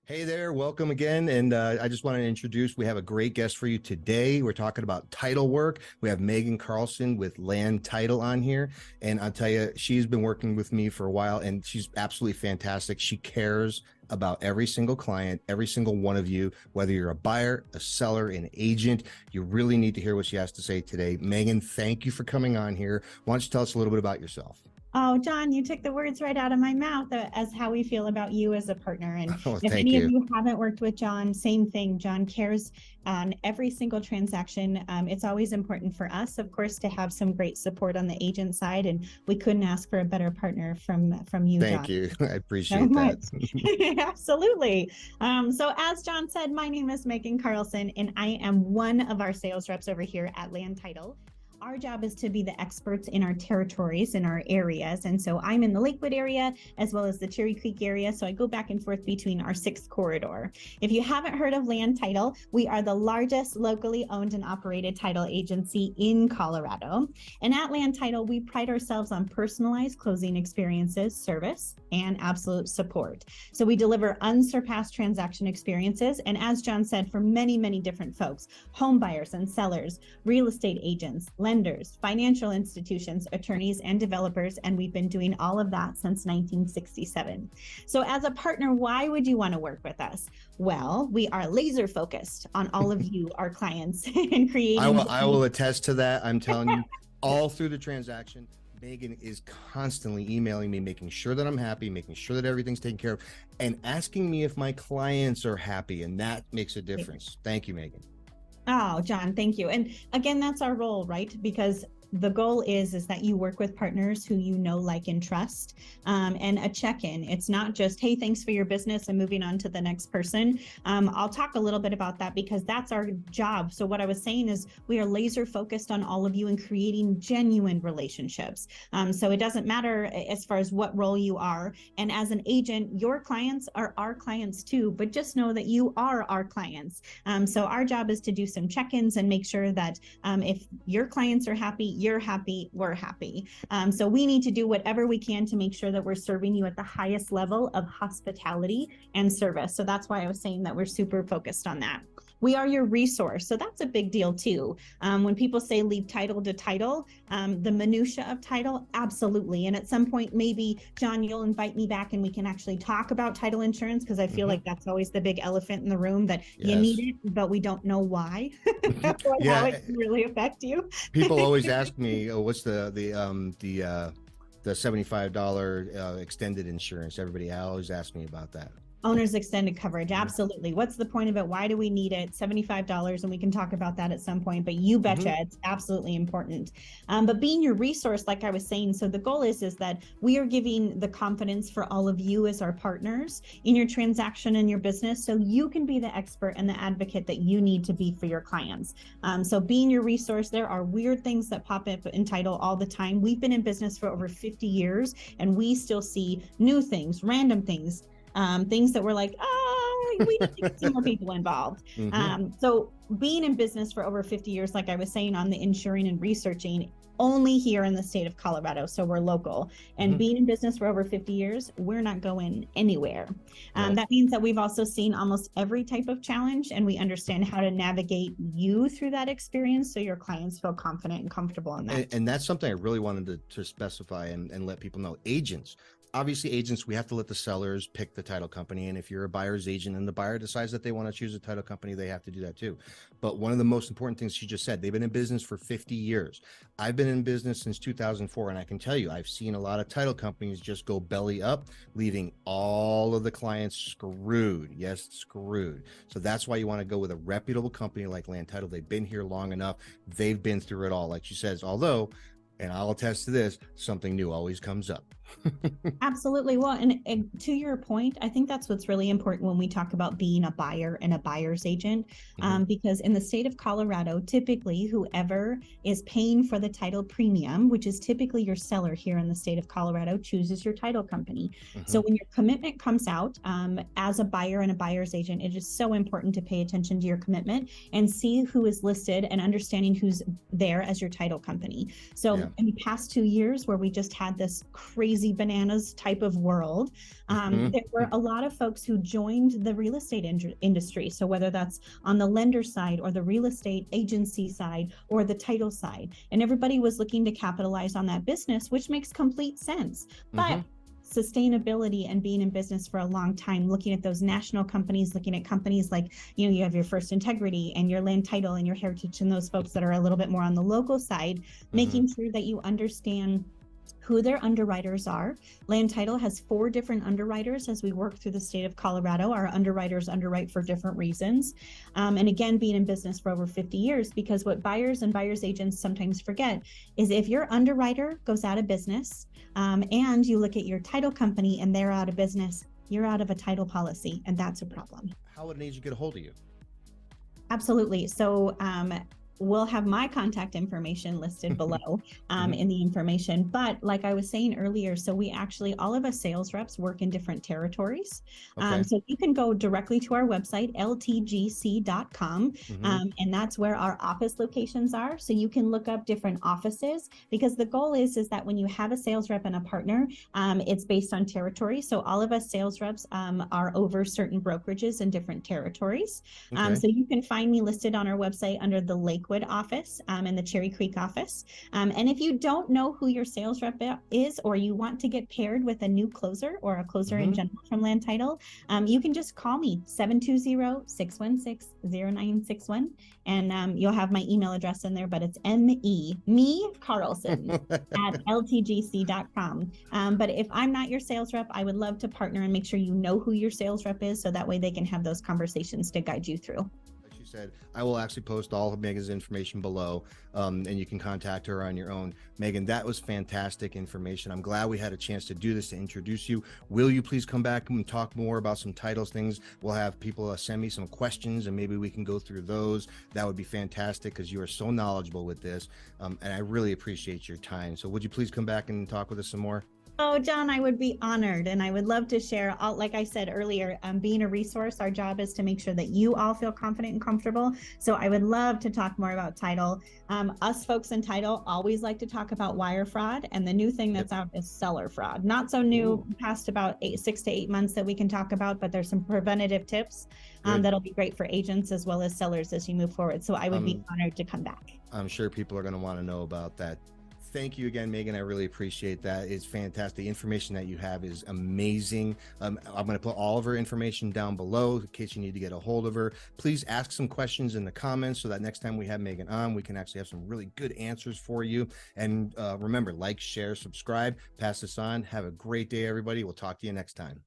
Hey there, welcome again. And I just want to introduce, we have a great guest for you today. We're talking about title work. We have Megan Carlson with Land Title on here. And I'll tell you, she's been working with me for a while and she's absolutely fantastic. She cares about every single client, every single one of you, whether you're a buyer, a seller, an agent. You really need to hear what she has to say today. Megan, thank you for coming on here. Why don't you tell us a little bit about yourself? Oh, Jon, you took the words right out of my mouth as how we feel about you as a partner. And Oh, if thank any of you. you haven't worked with Jon, same thing. Jon cares on every single transaction. It's always important for us, of course, to have some great support on the agent side. And we couldn't ask for a better partner from you, Thank Jon. you. I So appreciate that. much. Absolutely. So as Jon said, my name is Megan Carlson, and I am one of our sales reps over here at Land Title. Our job is to be the experts in our territories, in our areas. And so I'm in the Lakewood area as well as the Cherry Creek area. So I go back and forth between our 6th corridor. If you haven't heard of Land Title, we are the largest locally owned and operated title agency in Colorado. And at Land Title, we pride ourselves on personalized closing experiences, service, and absolute support. So we deliver unsurpassed transaction experiences. And as Jon said, for many, many different folks, home buyers and sellers, real estate agents, lenders, financial institutions, attorneys, and developers. And we've been doing all of that since 1967. So as a partner, why would you want to work with us? Well, we are laser focused on all of you, our clients, and creating. I will attest to that. I'm telling you, all through the transaction, Megan is constantly emailing me, making sure that I'm happy, making sure that everything's taken care of, and asking me if my clients are happy. And that makes a difference. Thank you, Megan. Oh, Jon, thank you. And again, that's our role, right? Because the goal is that you work with partners who you know, like, and trust, and a check-in. It's not just, hey, thanks for your business and moving on to the next person. I'll talk a little bit about that because that's our job. So what I was saying is we are laser focused on all of you and creating genuine relationships. So it doesn't matter as far as what role you are. And as an agent, your clients are our clients too, but just know that you are our clients. So our job is to do some check-ins and make sure that if your clients are happy, you're happy, we're happy. So we need to do whatever we can to make sure that we're serving you at the highest level of hospitality and service. So that's why I was saying that we're super focused on that. We are your resource. So that's a big deal too. When people say leave title to title, the minutia of title, absolutely. And at some point, maybe, Jon, you'll invite me back and we can actually talk about title insurance because I feel like that's always the big elephant in the room that you need it, but we don't know why or how it can really affect you. People always ask me, oh, what's the $75 extended insurance? Everybody always asks me about that. Owner's extended coverage. Absolutely. What's the point of it? Why do we need it? $75. And we can talk about that at some point, but you betcha it's absolutely important. But being your resource, like I was saying, so the goal is that we are giving the confidence for all of you as our partners in your transaction and your business. So you can be the expert and the advocate that you need to be for your clients. So being your resource, there are weird things that pop up in title all the time. We've been in business for over 50 years and we still see new things, random things, things that we're like, we need to get some more people involved. So being in business for over 50 years, like I was saying on the insuring and researching, only here in the state of Colorado. So we're local and being in business for over 50 years, we're not going anywhere. That means that we've also seen almost every type of challenge and we understand how to navigate you through that experience so your clients feel confident and comfortable in that. And that's something I really wanted to specify and let people know. Agents, obviously agents, we have to let the sellers pick the title company. And if you're a buyer's agent and the buyer decides that they want to choose a title company, they have to do that too. But one of the most important things she just said, they've been in business for 50 years. I've been in business since 2004. And I can tell you, I've seen a lot of title companies just go belly up, leaving all of the clients screwed. Yes, screwed. So that's why you want to go with a reputable company like Land Title. They've been here long enough. They've been through it all. Like she says, although, and I'll attest to this, something new always comes up. Absolutely. Well, and to your point, I think that's what's really important when we talk about being a buyer and a buyer's agent, because in the state of Colorado, typically whoever is paying for the title premium, which is typically your seller here in the state of Colorado, chooses your title company. So when your commitment comes out, as a buyer and a buyer's agent, it is so important to pay attention to your commitment and see who is listed and understanding who's there as your title company. So in the past 2 years where we just had this crazy crazy bananas type of world, there were a lot of folks who joined the real estate industry. So whether that's on the lender side or the real estate agency side or the title side, and everybody was looking to capitalize on that business, which makes complete sense. But sustainability and being in business for a long time, looking at those national companies, looking at companies like, you have your First Integrity and your Land Title and your Heritage, and those folks that are a little bit more on the local side, making sure that you understand who their underwriters are. Land Title has 4 different underwriters as we work through the state of Colorado. Our underwriters underwrite for different reasons. And again, being in business for over 50 years, because what buyers and buyers agents sometimes forget is if your underwriter goes out of business, and you look at your title company and they're out of business, you're out of a title policy, and that's a problem. How would an agent get a hold of you? Absolutely. So we'll have my contact information listed below in the information. But like I was saying earlier, so we actually, all of us sales reps work in different territories. So you can go directly to our website, ltgc.com, and that's where our office locations are. So you can look up different offices, because the goal is that when you have a sales rep and a partner, it's based on territory. So all of us sales reps are over certain brokerages in different territories. So you can find me listed on our website under the Lakewood office and the Cherry Creek office. And if you don't know who your sales rep is, or you want to get paired with a new closer or a closer in general from Land Title, you can just call me 720-616-0961, and you'll have my email address in there, but it's mecarlson at ltgc.com. But if I'm not your sales rep, I would love to partner and make sure you know who your sales rep is, so that way they can have those conversations to guide you through. Said, I will actually post all of Megan's information below, and you can contact her on your own. Megan, that was fantastic information. I'm glad we had a chance to do this, to introduce you. Will you please come back and talk more about some titles things? We'll have people send me some questions, and maybe we can go through those. That would be fantastic, because you are so knowledgeable with this, and I really appreciate your time. So would you please come back and talk with us some more? Oh, John, I would be honored, and I would love to share. Like I said earlier, being a resource, our job is to make sure that you all feel confident and comfortable. So I would love to talk more about title. Us folks in title always like to talk about wire fraud, and the new thing that's out is seller fraud. Not so new, past about 6 to 8 months that we can talk about, but there's some preventative tips that'll be great for agents as well as sellers as you move forward. So I would be honored to come back. I'm sure people are going to want to know about that. Thank you again, Megan. I really appreciate that. It's fantastic. The information that you have is amazing. I'm going to put all of her information down below in case you need to get a hold of her. Please ask some questions in the comments so that next time we have Megan on, we can actually have some really good answers for you. And remember, like, share, subscribe, pass this on. Have a great day, everybody. We'll talk to you next time.